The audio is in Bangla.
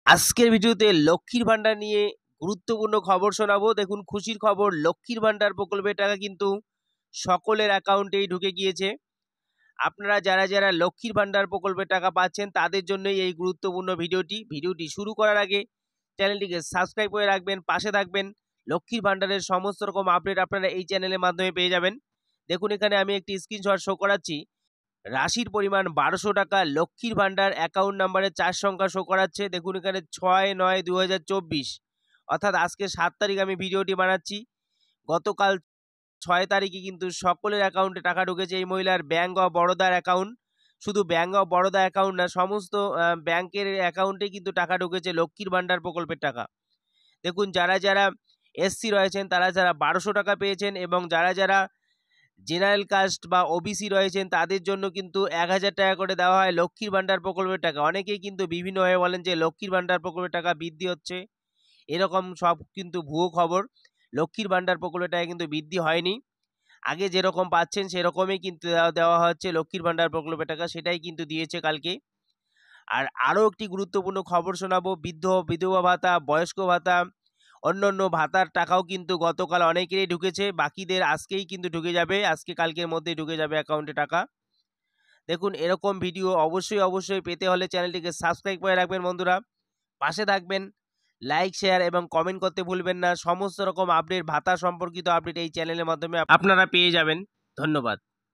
আজকের ভিডিওতে লক্ষ্মীর ভান্ডার নিয়ে গুরুত্বপূর্ণ খবর শোনাবো। দেখুন, খুশির খবর, লক্ষ্মীর ভান্ডার প্রকল্পের টাকা কিন্তু সকলের অ্যাকাউন্টেই ঢুকে গিয়েছে। আপনারা যারা যারা লক্ষ্মীর ভান্ডার প্রকল্পের টাকা পাচ্ছেন তাদের জন্যই এই গুরুত্বপূর্ণ ভিডিওটি শুরু করার আগে চ্যানেলটিকে সাবস্ক্রাইব করে রাখবেন, পাশে থাকবেন। লক্ষ্মীর ভান্ডারের সমস্ত রকম আপডেট আপনারা এই চ্যানেলের মাধ্যমে পেয়ে যাবেন। দেখুন, এখানে আমি একটি স্ক্রিনশট শো করাচ্ছি। রাশির পরিমাণ ১২০০ টাকা লক্ষ্মীর ভান্ডার অ্যাকাউন্ট নাম্বারের ৪ সংখ্যা শো করাচ্ছে। দেখুন, এখানে ৬/৯/২০২৪ অর্থাৎ আজকে ৭ তারিখ আমি ভিডিওটি বানাচ্ছি। গতকাল ৬ তারিখে কিন্তু সকলের অ্যাকাউন্টে টাকা ঢুকেছে এই মহিলার ব্যাঙ্ক অফ বরোদার অ্যাকাউন্ট। শুধু ব্যাঙ্ক অফ বরোদা অ্যাকাউন্ট না, সমস্ত ব্যাংকের অ্যাকাউন্টে কিন্তু টাকা ঢুকেছে লক্ষ্মীর ভান্ডার প্রকল্পের টাকা। দেখুন, যারা যারা এসসি রয়েছেন তারা যারা ১২০০ টাকা পেয়েছেন এবং যারা যারা জেনারেল কাস্ট বা ওবিসি রয়েছেন তাদের জন্য কিন্তু ১,০০০ টাকা করে দেওয়া হয় লক্ষ্মীর ভান্ডার প্রকল্পের টাকা। অনেকেই কিন্তু বিভিন্নভাবে বলেন যে লক্ষ্মীর ভান্ডার প্রকল্পের টাকা বৃদ্ধি হচ্ছে, এরকম সব কিন্তু ভুয়ো খবর। লক্ষ্মীর ভান্ডার প্রকল্পের টাকা কিন্তু বৃদ্ধি হয়নি, আগে যেরকম পাচ্ছেন সেরকমই কিন্তু দেওয়া হচ্ছে লক্ষ্মীর ভান্ডার প্রকল্পের টাকা, সেটাই কিন্তু দিয়েছে কালকে। আর আরও একটি গুরুত্বপূর্ণ খবর শোনাবো, বিধবা ভাতা, বয়স্ক ভাতা, অন্যান্য ভাতার টাকাও কিন্তু গতকাল অনেকেরই ঢুকেছে, বাকিদের আজকেই কিন্তু ঢুকে যাবে, আজকে কালকের মধ্যেই ঢুকে যাবে অ্যাকাউন্টে টাকা। দেখুন, এরকম ভিডিও অবশ্যই পেতে হলে চ্যানেলটিকে সাবস্ক্রাইব করে রাখবেন বন্ধুরা, পাশে থাকবেন। লাইক, শেয়ার এবং কমেন্ট করতে ভুলবেন না। সমস্ত রকম আপডেট, ভাতা সম্পর্কিত আপডেট এই চ্যানেলের মাধ্যমে আপনারা পেয়ে যাবেন। ধন্যবাদ।